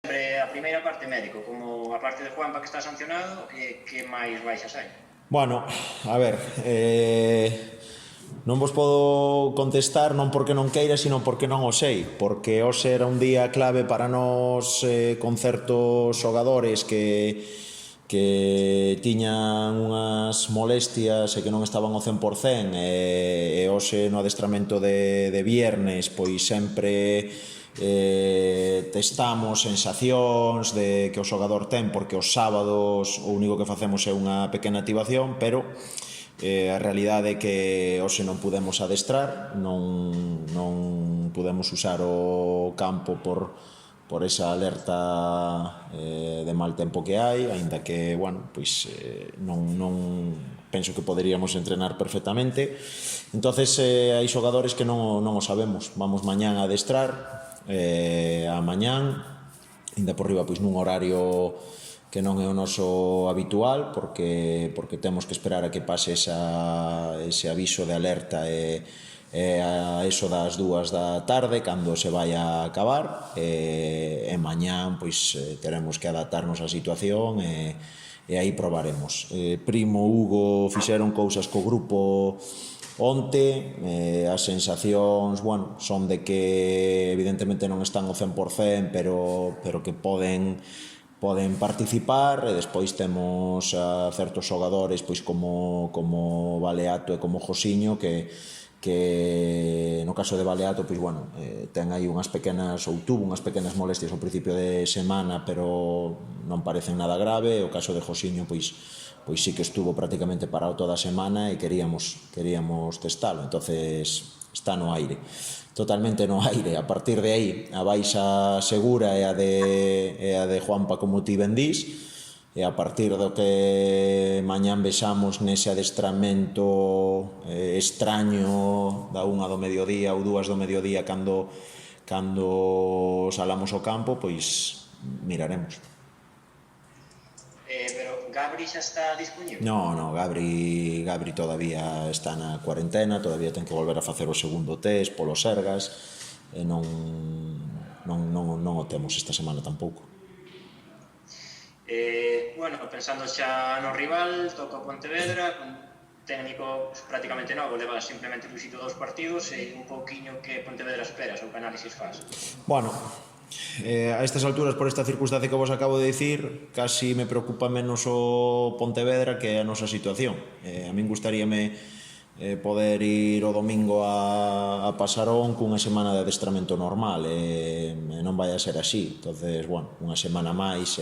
A primeira parte médico, como a parte de Juanpa que está sancionado, que máis baixas hai? Bueno, a ver, non vos podo contestar non porque non queira, sino porque non o sei, porque hoxe era un día clave para nós con certos xogadores que tiñan unhas molestias e que non estaban ao 100%, e hoxe no adestramento de viernes pois sempre testamos sensacións de que o xogador ten, porque os sábados o único que facemos é unha pequena activación, pero a realidade é que hoxe non pudemos adestrar, non pudemos usar o campo por esa alerta de mal tempo que hai, aínda que, bueno, pois non penso que poderíamos entrenar perfectamente. Entonces hai xogadores que non o sabemos. Vamos mañán a adestrar, a mañán, ainda por riba pois nun horario que non é o noso habitual, porque temos que esperar a que pase ese aviso de alerta e a eso das 2 da tarde cando se vai a acabar, e mañán pois teremos que adaptarnos á situación e aí probaremos. Primo, Hugo fixeron cousas co grupo onte, as sensacións, bueno, son de que evidentemente non están ao 100%, pero que poden participar, e despois temos a certos xogadores pois como Baleato e como Josiño que no caso de Baleato pois bueno, ten aí unhas pequenas, ou tuvo unhas pequenas molestias ao principio de semana, pero non parecen nada grave. O caso de Josiño pois sí que estuvo prácticamente parado toda a semana e queríamos testalo, entonces está no aire, totalmente no aire. A partir de aí a baixa segura é a de Juanpa, como ti ben dís, e a partir do que mañán vexamos nese adestramento extraño da 1 do mediodía ou 2 do mediodía cando salamos ao campo, pois miraremos. Pero Gabri xa está disponible? No, Gabri todavía está na cuarentena, todavía ten que volver a facer o segundo test polo Sergas, e non o temos esta semana tampouco. Bueno, pensando xa no rival, toca o Pontevedra, con técnico prácticamente novo, leva simplemente lucido 2 partidos, e un pouquiño que Pontevedra esperas ou que análisis faz? Bueno, a estas alturas, por esta circunstancia que vos acabo de dicir, casi me preocupa menos o Pontevedra que a nosa situación. A min gustaríame poder ir o domingo a Pasarón cunha semana de adestramento normal, e non vai a ser así. Entonces, bueno, unha semana máis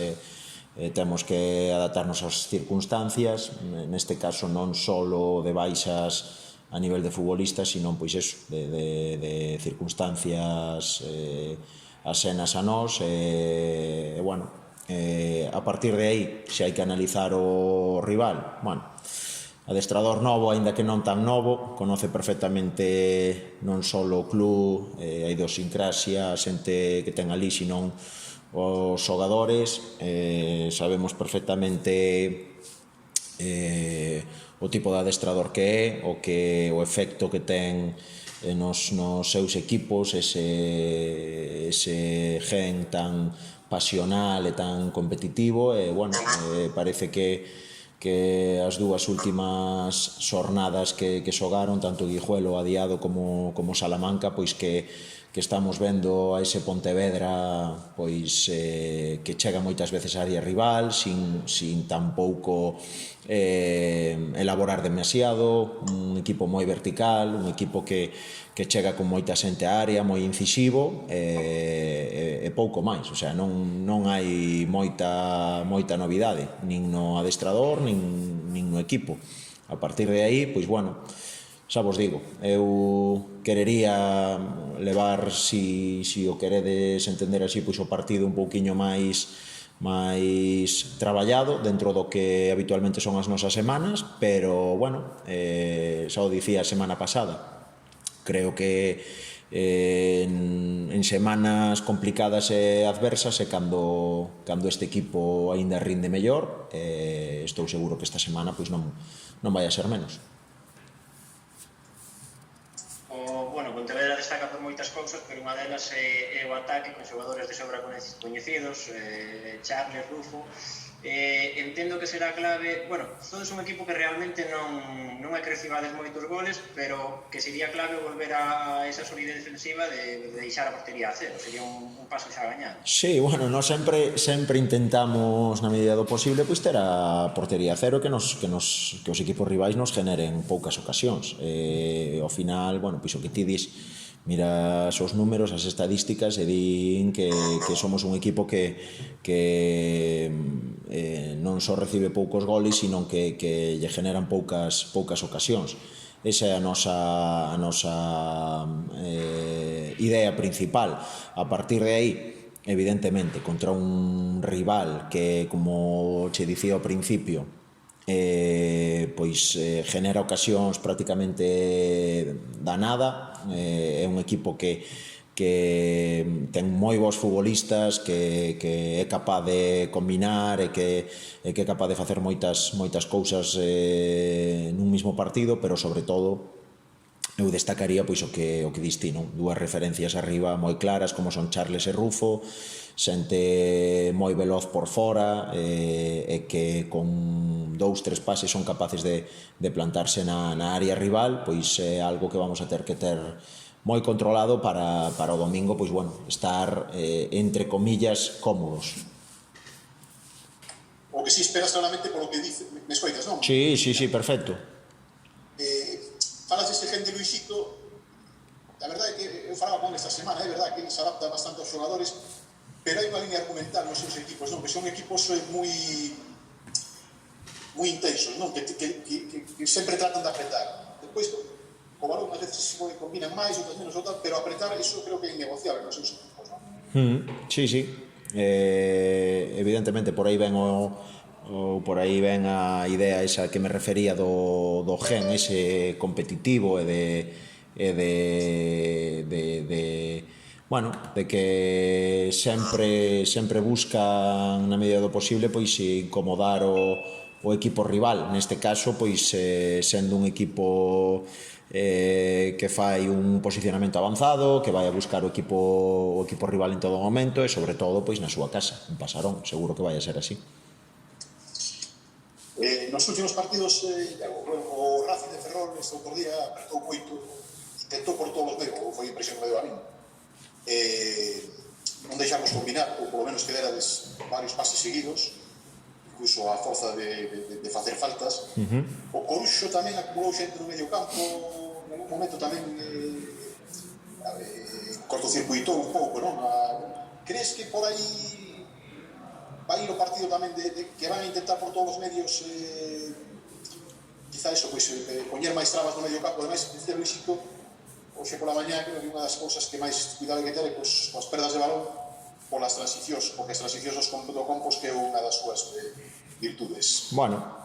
temos que adaptarnos ás circunstancias, neste caso non só de baixas a nivel de futbolistas, sino pois eso, de circunstancias axenas a nós, e bueno, a partir de aí se hai que analizar o rival. Bueno, adestrador novo, aínda que non tan novo, conoce perfectamente non só o club, a idiosincrasia, a xente que ten ali, sino os xogadores. Sabemos perfectamente o tipo de adestrador que é, o efecto que ten nos seus equipos, ese gen tan pasional e tan competitivo. E, bueno, parece que as 2 últimas xornadas que xogaron, tanto Guijuelo adiado como Salamanca, pois que estamos vendo a ese Pontevedra pois que chega moitas veces á área rival sin tampouco elaborar demasiado, un equipo moi vertical, un equipo que chega con moita xente á área, moi incisivo, e pouco máis. O sea, non hai moita novidade, nin no adestrador, nin no equipo. A partir de aí, pois bueno, xa vos digo, eu querería levar, si o queredes entender así, pois o partido un pouquiño máis traballado dentro do que habitualmente son as nosas semanas, pero, bueno, xa o dicía a semana pasada, creo que en semanas complicadas e adversas é cando este equipo aínda rinde mellor, e estou seguro que esta semana pois non vai a ser menos. Pontevedra destaca por moitas cousas, pero unha delas é o ataque con xogadores de sobra coñecidos, Charles, Rufo. Entendo que será clave, bueno, todos un equipo que realmente non acrecibades moitos goles, pero que sería clave volver a esa solidez defensiva de deixar a portería a cero, sería un paso xa gañado. Sí, bueno, nós sempre intentamos na medida do posible pois ter a portería a cero que os equipos rivais nos generen poucas ocasións. Ao final, bueno, pois o que ti dis, miras os números, as estadísticas e din que somos un equipo que non só recibe poucos goles, sino que lle generan poucas ocasións. Esa é a nosa idea principal. A partir de aí, evidentemente, contra un rival que, como che dicía ao principio, genera ocasións prácticamente da nada, é un equipo que ten moi bons futbolistas, que é capaz de combinar e que é capaz de facer moitas cousas nun mismo partido, pero sobre todo eu destacaría pois o que dis ti, non? Dúas referencias arriba moi claras como son Charles e Rufo, xente moi veloz por fora e que con 2-3 pases son capaces de plantarse na área rival, pois é algo que vamos a ter moi controlado para o domingo, pois bueno, estar entre comillas cómodos. O que si esperas claramente polo que dice, me escoitas, non? Sí, perfecto. Falas deste gente Luisito, a verdade é que eu falaba con esta semana, é verdade que se adapta bastante aos xogadores, pero hai unha línea argumental nos seus equipos, non? Que son equipos moi intensos, non? Que sempre tratan de apretar. Depois, o balón ás veces se combinan máis, outras menos, pero apretar, iso creo que é innegociable nos seus equipos, non? Sí. Evidentemente, por aí ven a idea esa que me refería do gen ese competitivo e de que sempre buscan na medida do posible pois incomodar o equipo rival, neste caso pois sendo un equipo que fai un posicionamento avanzado, que vai a buscar o equipo rival en todo momento e sobre todo pois na súa casa, en Pasarón, seguro que vai a ser así. Nos últimos partidos o Racing de Ferrol este outro día apertou moito, intentou por todos os medios, foi a impresión que me deu a mí, non deixamos combinar, ou polo menos que derades varios pases seguidos, incluso a forza de facer faltas. O Coruxo tamén acumulou xente no medio campo, en un momento tamén cortocircuitou un pouco, non? Crees que por aí vai ir o partido tamén que van a intentar por todos os medios quizá eso, pois poñer máis trabas no medio campo, ademais, dicía Luisito hoxe pola mañá, creo que unha das cousas que máis cuidado que ter é coas perdas de balón polas transicións, porque as transicións do Compos que é unha das súas virtudes. Bueno,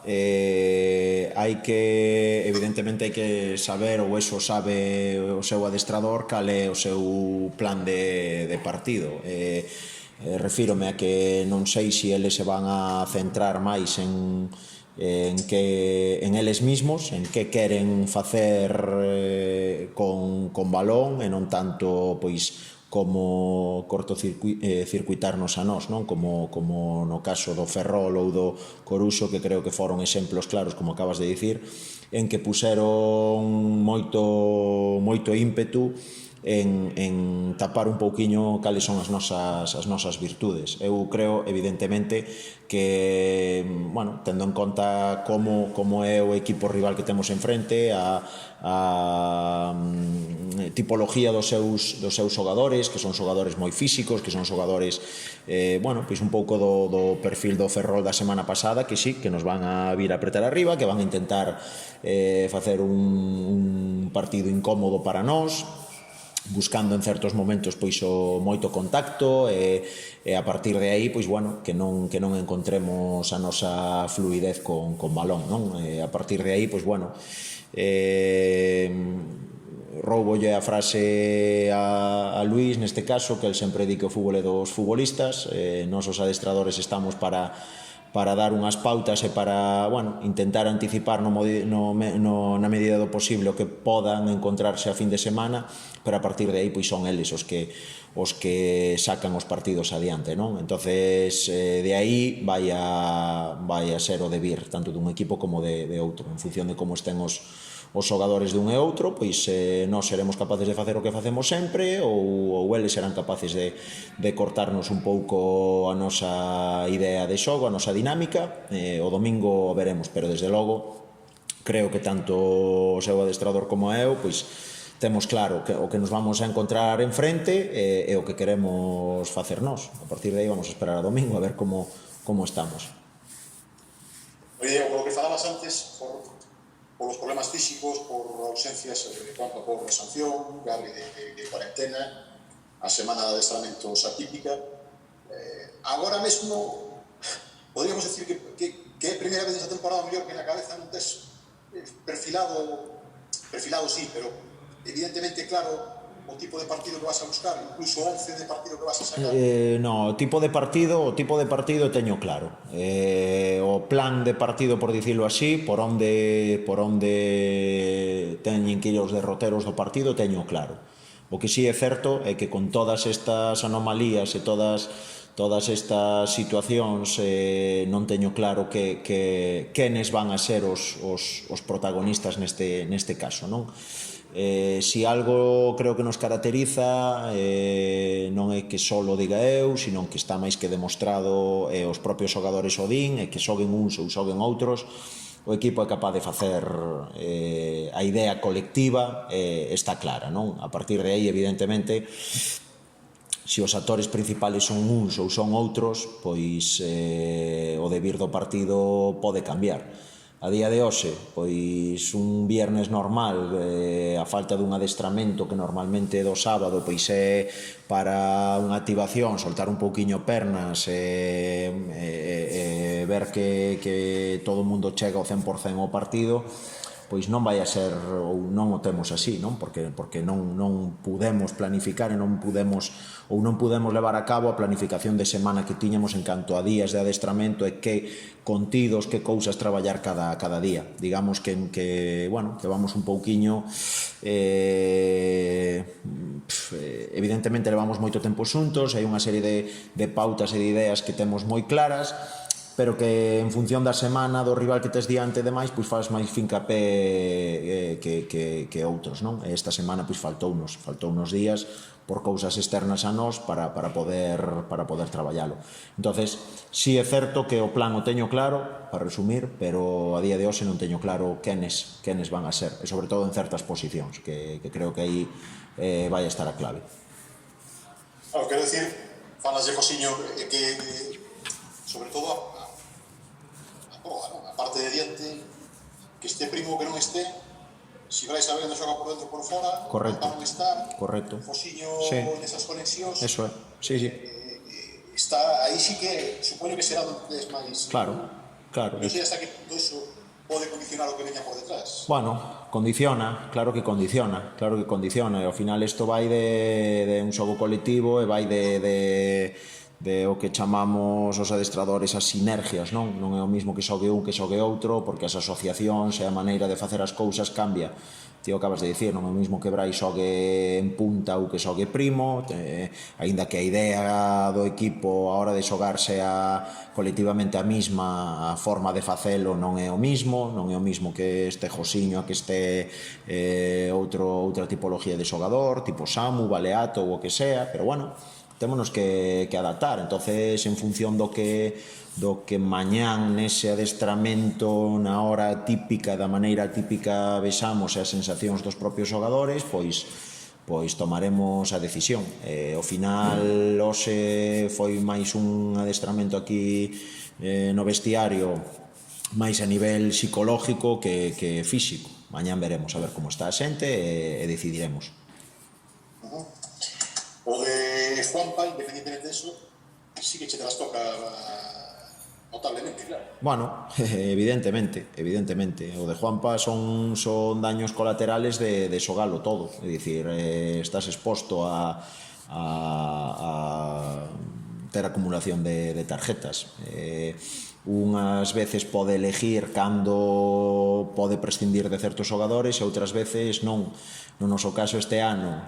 evidentemente hai que saber, ou eso sabe o seu adestrador, cal é o seu plan de partido. Refírome a que non sei se eles se van a centrar máis en eles mismos, en que queren facer con balón e non tanto pois como cortocircuitarnos a nós, non? Como no caso do Ferrol ou do Coruxo, que creo que foron exemplos claros, como acabas de dicir, en que puseron moito ímpetu en tapar un pouquiño cales son as nosas virtudes. Eu creo, evidentemente, que, bueno, tendo en conta como é o equipo rival que temos enfrente, a tipología dos seus xogadores, que son xogadores moi físicos, que son xogadores, pois un pouco do perfil do Ferrol da semana pasada, que sí, que nos van a vir a apretar arriba, que van a intentar facer un partido incómodo para nós, buscando en certos momentos pois o moito contacto e a partir de aí pois bueno, que non encontremos a nosa fluidez con balón, non? A partir de aí pois bueno, roubolle a frase a Luís neste caso, que el sempre di que o fútbol é dos futbolistas, nós os adestradores estamos para dar unhas pautas e para, bueno, intentar anticipar na medida do posible o que podan encontrarse a fin de semana, pero a partir de aí pois son eles os que sacan os partidos adiante, non? Entonces, de aí vai a ser o debir tanto dun equipo como de outro, en función de como estén os xogadores dun e outro, pois nós seremos capaces de facer o que facemos sempre ou eles serán capaces de cortarnos un pouco a nosa idea de xogo, a nosa dinámica. O domingo veremos, pero desde logo creo que tanto o seu adestrador como eu pois temos claro o que nos vamos a encontrar enfrente e o que queremos facer nós. A partir de aí vamos a esperar a domingo a ver como estamos. Oye, Diego, lo que falabas antes, por los problemas físicos, por ausencias, por sanción, Gabi de cuarentena, a semana de adestramentos atípica. Agora mesmo, podríamos decir que é a primeira vez nesta temporada mellor que na cabeza non tes perfilado sí, pero evidentemente claro o tipo de partido que vas a buscar, incluso 11 de partido que vas a sacar. No, o tipo de partido teño claro. O plan de partido, por dicilo así, por onde teñen que ir os derroteros do partido, teño claro. O que sí é certo é que con todas estas anomalías e todas estas situacións non teño claro quenes van a ser os protagonistas neste caso, non? Si algo creo que nos caracteriza non é que só o diga eu, sino que está máis que demostrado os propios xogadores o din, e que xoguen uns ou xoguen outros, o equipo é capaz de facer a idea colectiva está clara, non? A partir de aí, evidentemente, se os actores principales son uns ou son outros, pois o debir do partido pode cambiar. A día de hoxe, pois un viernes normal, a falta dun adestramento que normalmente do sábado pois é para unha activación, soltar un pouquiño pernas e ver que todo o mundo chega ao 100% ao partido, pois non vai a ser, ou non o temos así, non? Porque non pudemos planificar e non pudemos levar a cabo a planificación de semana que tiñamos en canto a días de adestramento e que contidos, que cousas traballar cada día. Digamos que vamos un pouquiño, evidentemente levamos moito tempo xuntos, hai unha serie de pautas e de ideas que temos moi claras, pero que en función da semana, do rival que tes diante e demais, pois faz máis fincapé que outros, non? Esta semana pois faltounos días por cousas externas a nós para poder traballalo. Entonces, si é certo que o plan o teño claro, para resumir, pero a día de hoxe non teño claro quenes van a ser, e sobre todo en certas posicións, que creo que aí vai a estar a clave. Claro, quero dicir, falas de Josiño, que sobre todo a parte de diante, que este primo que non este, si vais a ver onde xoga por dentro por fora, correcto, non estar, correcto. Josiño sí. nesas conexións, eso é, sí. Está, aí sí que supoño que será donde es máis. Claro. Non sei hasta que todo eso pode condicionar o que veña por detrás. Bueno, claro que condiciona, e ao final isto vai de un xogo colectivo e vai de o que chamamos os adestradores as sinergias, non é o mismo que xogue un que xogue outro, porque as asociacións e a maneira de facer as cousas cambia. Ti acabas de dicir, non é o mismo que Brais xogue en punta ou que xogue primo, aínda que a idea do equipo a hora de xogar sea colectivamente a mesma, a forma de facelo non é o mismo que este Josiño, que este outra tipología de xogador, tipo Samu, Baleato ou o que sea, pero bueno, témonos que adaptar. Entonces, en función do que mañán nese adestramento na hora típica, da maneira típica vexamos as sensacións dos propios xogadores, pois tomaremos a decisión. Ao final, hoxe foi máis un adestramento aquí no vestiario, máis a nivel psicológico que físico. Mañán veremos a ver como está a xente e decidiremos. O de Juanpa, independientemente de eso, sí que te las toca notablemente, claro. Bueno, evidentemente. O de Juanpa son daños colaterales de xogalo todo. É dicir, estás exposto a ter acumulación de tarjetas. Unhas veces pode elegir cando pode prescindir de certos xogadores e outras veces non. No noso caso este ano,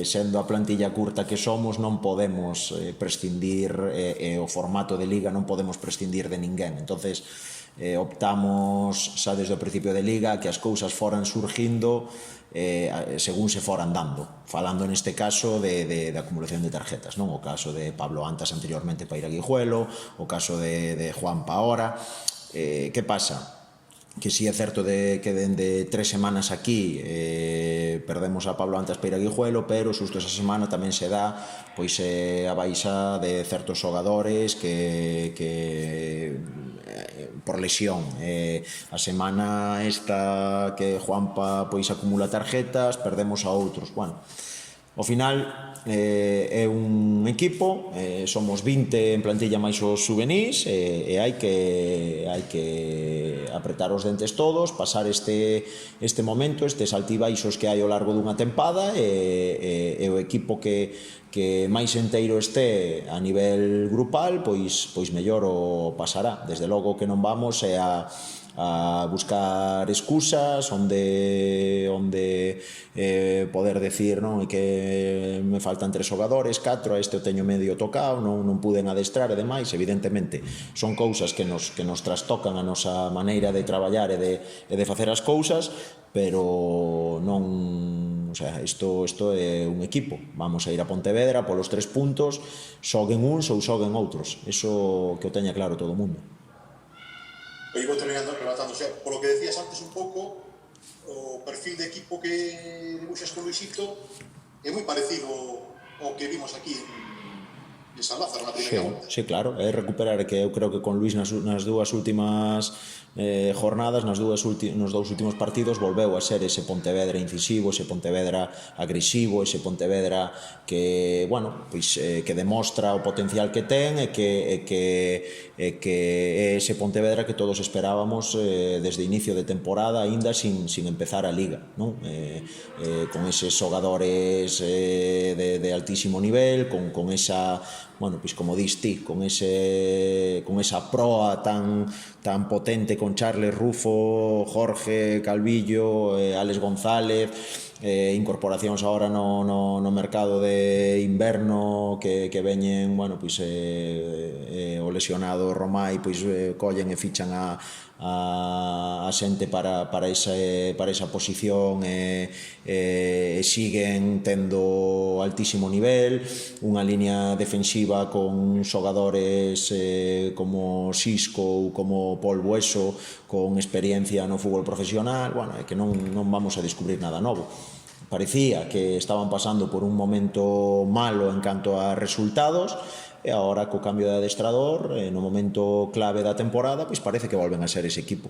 sendo a plantilla curta que somos, non podemos prescindir, e o formato de liga non podemos prescindir de ninguén. Entonces optamos xa desde o principio de liga que as cousas foran surgindo según se foran dando, falando neste caso de acumulación de tarjetas, non? O caso de Pablo Antas anteriormente para ir a Guijuelo, o caso de Juan Paora. Que pasa? Que si é certo que dende 3 semanas aquí perdemos a Pablo Antas para ir a Guijuelo, pero xusto esa semana tamén se dá pois a baixa de certos xogadores que por lesión. A semana esta que Juanpa pois acumula tarjetas, perdemos a outros. Bueno, ao final é un equipo, somos 20 en plantilla máis os juvenís, e hai que apretar os dentes todos, pasar este momento, estes altibaixos que hai ao largo dunha tempada, e o equipo que máis enteiro este a nivel grupal, pois mellor o pasará. Desde logo que non vamos a buscar excusas onde poder decir, non, que me faltan 3 xogadores, 4, a este o teño medio tocado, non puden adestrar e demais. Evidentemente son cousas que nos trastocan a nosa maneira de traballar e de facer as cousas, pero non, o sea, isto é un equipo. Vamos a ir a Pontevedra polos 3 puntos, xoguen uns ou xoguen outros, iso que o teña claro todo o mundo. Oye, vou terminando relatando, o sea, por lo que decías antes un pouco, o perfil de equipo que dibuixas con Luisito é moi parecido ao que vimos aquí en San Lázaro na primeira volta. Sí, claro, é recuperar, que eu creo que con Luis nas dúas últimas jornadas, nos dous últimos partidos, volveu a ser ese Pontevedra incisivo, ese Pontevedra agresivo, ese Pontevedra que, bueno, pois que demostra o potencial que ten e que é ese Pontevedra que todos esperábamos desde inicio de temporada, aínda sin empezar a Liga, non? Con eses xogadores de altísimo nivel, con esa, bueno, pois como dis ti, con esa proa tan potente, con Charles, Rufo, Jorge, Calvillo, Alex González, incorporacións agora no mercado de inverno que veñen, bueno, pois o lesionado Romai, pois collen e fichan a xente para esa posición, e siguen tendo altísimo nivel, unha liña defensiva con xogadores como Xisco ou como Paul Bueso con experiencia no fútbol profesional. Bueno, é que non vamos a descubrir nada novo. Parecía que estaban pasando por un momento malo en canto a resultados, e agora co cambio de adestrador, no momento clave da temporada, pois parece que volven a ser ese equipo.